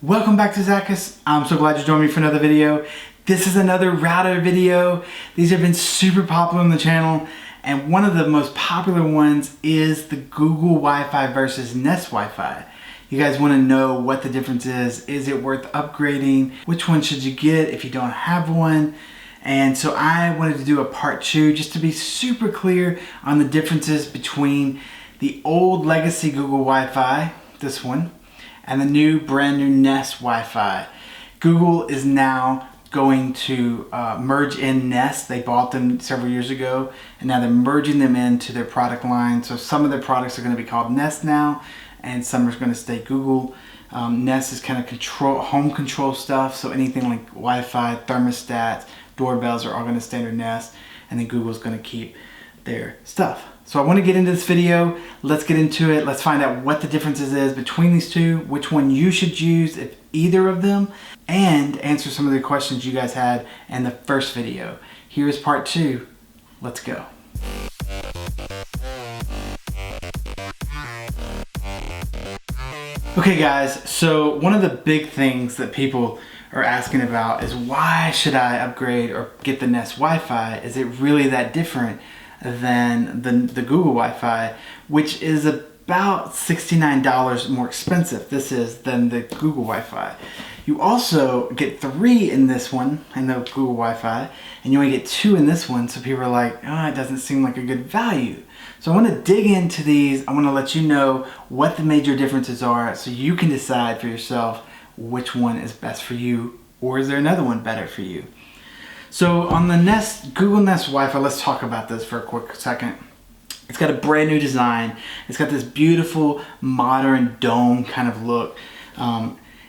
Welcome back to Zackus. I'm so glad you joined me for another video. This is another router video. These have been super popular on the channel, and one of the most popular ones is the Google Wi-Fi versus Nest Wi-Fi. You guys want to know what the difference is. Is it worth upgrading? Which one should you get if you don't have one? And so I wanted to do a part 2 just to be super clear on the differences between the old legacy Google Wi-Fi, this one, and the new brand new Nest Wi-Fi. Google is now going to merge in Nest. They bought them several years ago, and now they're merging them into their product line. So some of their products are going to be called Nest now, and some are going to stay Google. Nest is kind of home control stuff, so anything like Wi-Fi, thermostats, doorbells are all going to stay under Nest, and then Google's going to keep their stuff. So I want to get into this video. Let's get into it. Let's find out what the differences is between these two, which one you should use if either of them, and answer some of the questions you guys had in the first video. Here's part 2. Let's go. Okay guys, so one of the big things that people are asking about is, why should I upgrade or get the Nest Wi-Fi? Is it really that different than the Google Wi-Fi, which is about $69 more expensive, this is, than the Google Wi-Fi. You also get 3 in this one, in the Google Wi-Fi, and you only get 2 in this one, so people are like, oh, it doesn't seem like a good value. So I want to dig into these. I want to let you know what the major differences are so you can decide for yourself which one is best for you, or is there another one better for you. So on the Google Nest Wi-Fi, let's talk about this for a quick second. It's got a brand new design. It's got this beautiful modern dome kind of look.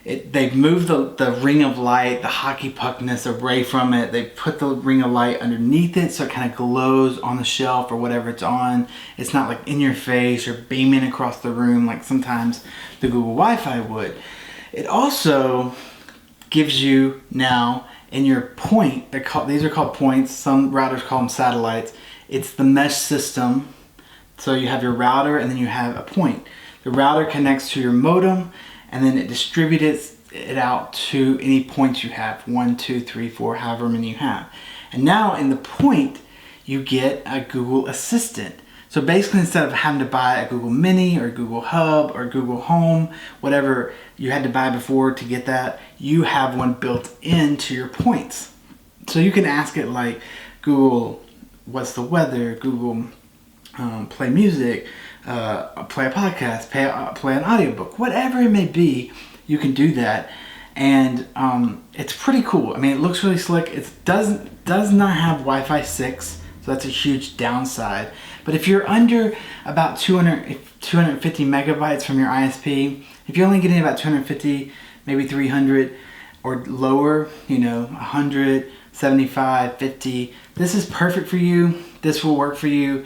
They've moved the ring of light, the hockey puckness away from it. They put the ring of light underneath it so it kind of glows on the shelf or whatever it's on. It's not like in your face or beaming across the room like sometimes the Google Wi-Fi would. It also gives you now in your point, these are called points, some routers call them satellites. It's the mesh system. So you have your router and then you have a point. The router connects to your modem and then it distributes it out to any points you have, 1, 2, 3, 4, however many you have. And now in the point, you get a Google Assistant. So basically, instead of having to buy a Google Mini or Google Hub or Google Home, whatever you had to buy before to get that, you have one built into your points. So you can ask it like, Google, what's the weather? Google, play music, play a podcast, play an audiobook, whatever it may be, you can do that. And it's pretty cool. I mean, it looks really slick. It does not have Wi-Fi 6. So that's a huge downside. But if you're under about 250 megabytes from your ISP, if you're only getting about 250, maybe 300 or lower, 100, 75, 50, this is perfect for you. This will work for you.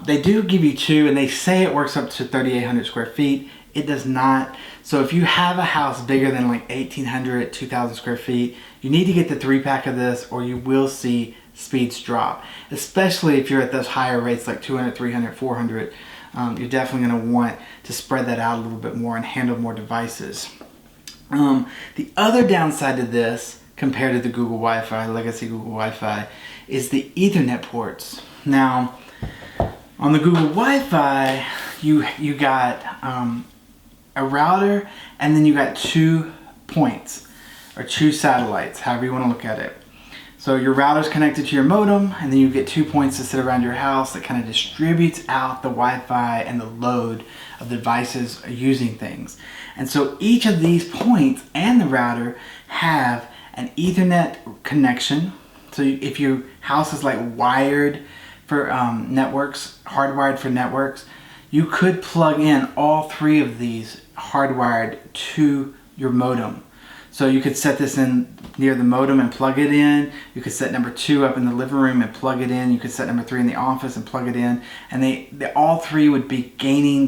They do give you 2, and they say it works up to 3,800 square feet. It does not. So if you have a house bigger than like 1,800, 2,000 square feet, you need to get the 3-pack of this, or you will see speeds drop, especially if you're at those higher rates like 200, 300, 400. You're definitely going to want to spread that out a little bit more and handle more devices. The other downside to this, compared to the Google Wi-Fi, legacy Google Wi-Fi, is the Ethernet ports. Now, on the Google Wi-Fi, you got a router, and then you got 2 points, or 2 satellites, however you want to look at it. So your router's connected to your modem, and then you get 2 points to sit around your house that kind of distributes out the Wi-Fi and the load of the devices using things. And so each of these points and the router have an Ethernet connection. So if your house is like wired for networks, hardwired for networks, you could plug in all 3 of these hardwired to your modem. So you could set this in near the modem and plug it in. You could set number 2 up in the living room and plug it in. You could set number 3 in the office and plug it in. And they all 3 would be gaining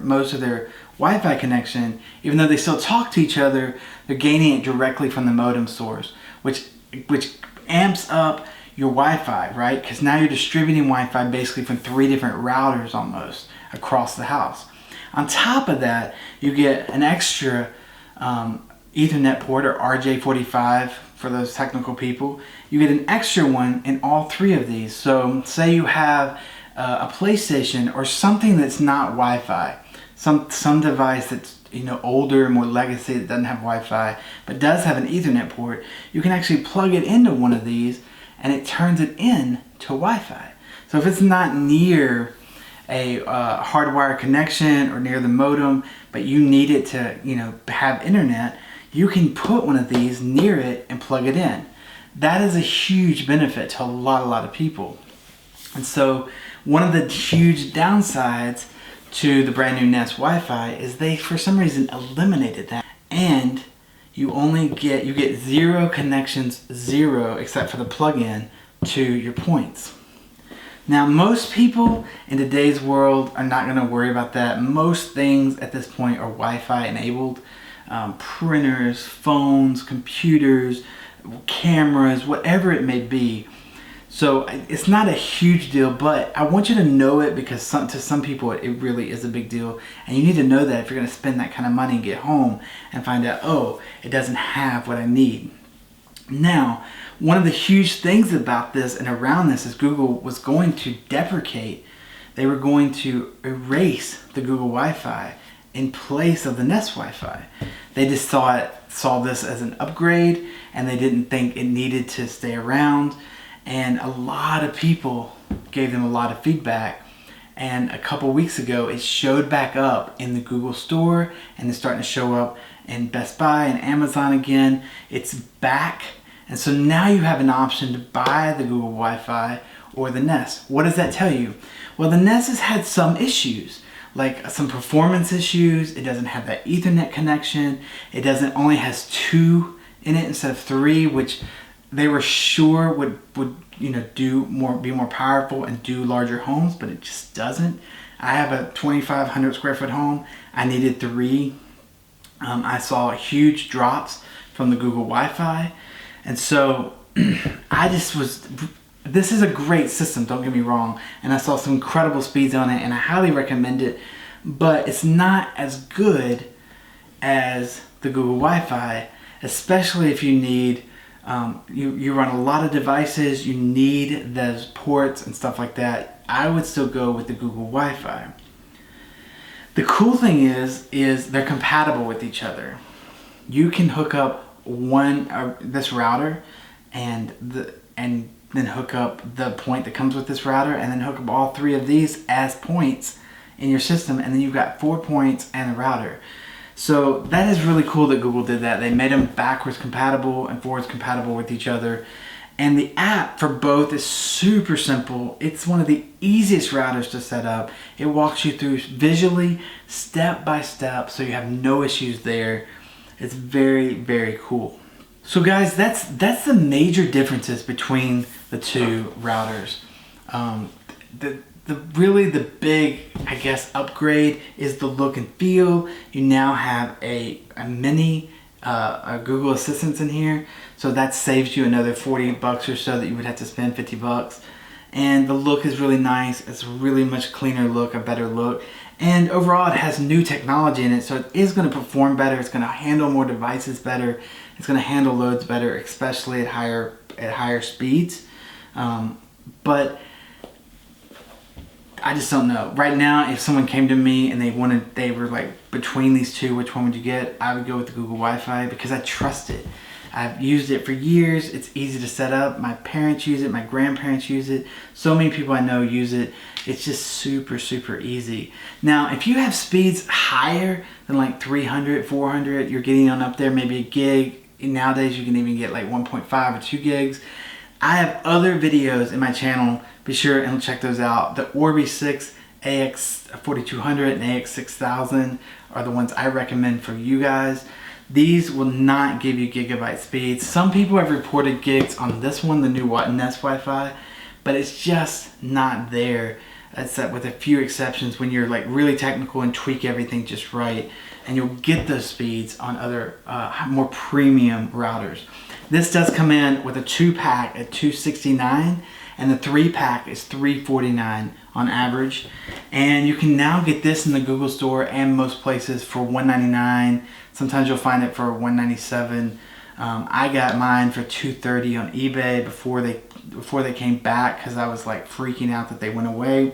most of their Wi-Fi connection. Even though they still talk to each other, they're gaining it directly from the modem source, which amps up your Wi-Fi, right? Because now you're distributing Wi-Fi basically from 3 different routers almost across the house. On top of that, you get an extra Ethernet port, or RJ45 for those technical people. You get an extra one in all 3 of these. So say you have a PlayStation or something that's not Wi-Fi, some device that's older, more legacy, that doesn't have Wi-Fi but does have an Ethernet port. You can actually plug it into one of these and it turns it in to Wi-Fi. So if it's not near a hardwired connection or near the modem, but you need it to have internet, you can put one of these near it and plug it in. That is a huge benefit to a lot of people. And so one of the huge downsides to the brand new Nest Wi-Fi is they, for some reason, eliminated that. And you get 0 connections, 0, except for the plug-in to your points. Now, most people in today's world are not going to worry about that. Most things at this point are Wi-Fi enabled. Printers, phones, computers, cameras, whatever it may be. So it's not a huge deal, but I want you to know it because to some people it really is a big deal. And you need to know that if you're going to spend that kind of money and get home and find out, oh, it doesn't have what I need. Now, one of the huge things about this and around this is Google was going to deprecate. They were going to erase the Google Wi-Fi in place of the Nest Wi-Fi. They just saw this as an upgrade, and they didn't think it needed to stay around. And a lot of people gave them a lot of feedback. And a couple weeks ago, it showed back up in the Google store, and it's starting to show up in Best Buy and Amazon again. It's back. And so now you have an option to buy the Google Wi-Fi or the Nest. What does that tell you? Well, the Nest has had some issues, like some performance issues. It doesn't have that Ethernet connection. It only has 2 in it instead of 3, which they were sure would be more powerful and do larger homes, but it just doesn't. I have a 2,500 square foot home. I needed 3. I saw huge drops from the Google Wi-Fi, and so this is a great system, don't get me wrong, and I saw some incredible speeds on it, and I highly recommend it, but it's not as good as the Google Wi-Fi, especially if you need, you run a lot of devices, you need those ports and stuff like that. I would still go with the Google Wi-Fi. The cool thing is they're compatible with each other. You can hook up this router and then hook up the point that comes with this router, and then hook up all 3 of these as points in your system, and then you've got 4 points and a router. So that is really cool that Google did that. They made them backwards compatible and forwards compatible with each other. And the app for both is super simple. It's one of the easiest routers to set up. It walks you through visually, step by step, so you have no issues there. It's very, very cool. So guys, that's the major differences between the 2 routers. The big, I guess, upgrade is the look and feel. You now have a mini Google Assistant in here, so that saves you another $40 or so that you would have to spend $50. And the look is really nice. It's a really much cleaner look, a better look. And overall, it has new technology in it, so it is going to perform better. It's going to handle more devices better. It's going to handle loads better, especially at higher speeds. But I just don't know. Right now, if someone came to me and they were like between these 2, which one would you get? I would go with the Google Wi-Fi because I trust it. I've used it for years. It's easy to set up. My parents use it. My grandparents use it. So many people I know use it. It's just super, super easy. Now, if you have speeds higher than like 300, 400, you're getting on up there, maybe a gig. Nowadays, you can even get like 1.5 or 2 gigs. I have other videos in my channel. Be sure and check those out. The ORBI 6, AX4200, and AX6000 are the ones I recommend for you guys. These will not give you gigabyte speeds. Some people have reported gigs on this one, the new Nest Wi-Fi, but it's just not there, except with a few exceptions when you're like really technical and tweak everything just right, and you'll get those speeds on other more premium routers. This does come in with a 2-pack at $269, and the 3-pack is $3.49 on average. And you can now get this in the Google store and most places for $1.99. Sometimes you'll find it for $1.97. I got mine for $2.30 on eBay before they came back, because I was like freaking out that they went away,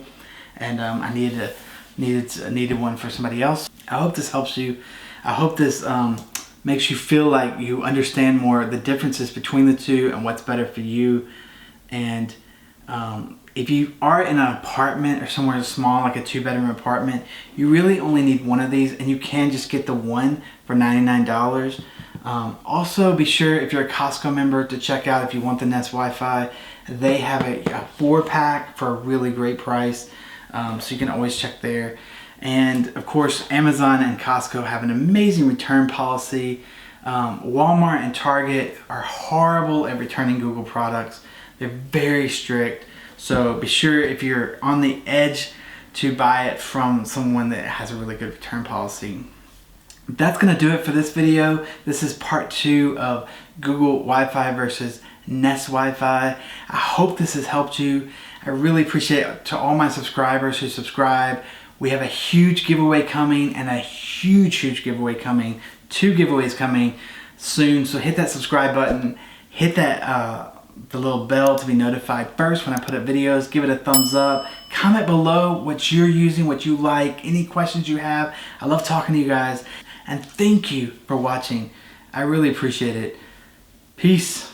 and I needed one for somebody else. I hope this helps you. I hope this makes you feel like you understand more the differences between the two and what's better for you. And if you are in an apartment or somewhere small, like a 2-bedroom apartment, you really only need one of these, and you can just get the one for $99. Also, be sure, if you're a Costco member, to check out if you want the Nest Wi-Fi. They have a 4-pack for a really great price, so you can always check there. And of course, Amazon and Costco have an amazing return policy. Walmart and Target are horrible at returning Google products. They're very strict. So be sure, if you're on the edge, to buy it from someone that has a really good return policy. That's gonna do it for this video. This is part 2 of Google Wi-Fi versus Nest Wi-Fi. I hope this has helped you. I really appreciate it. To all my subscribers who subscribe, we have a huge giveaway coming, and a huge giveaway coming. 2 giveaways coming soon. So hit that subscribe button, hit that the little bell to be notified first when I put up videos. Give it a thumbs up. Comment below what you're using, what you like, any questions you have. I love talking to you guys. And thank you for watching. I really appreciate it. Peace.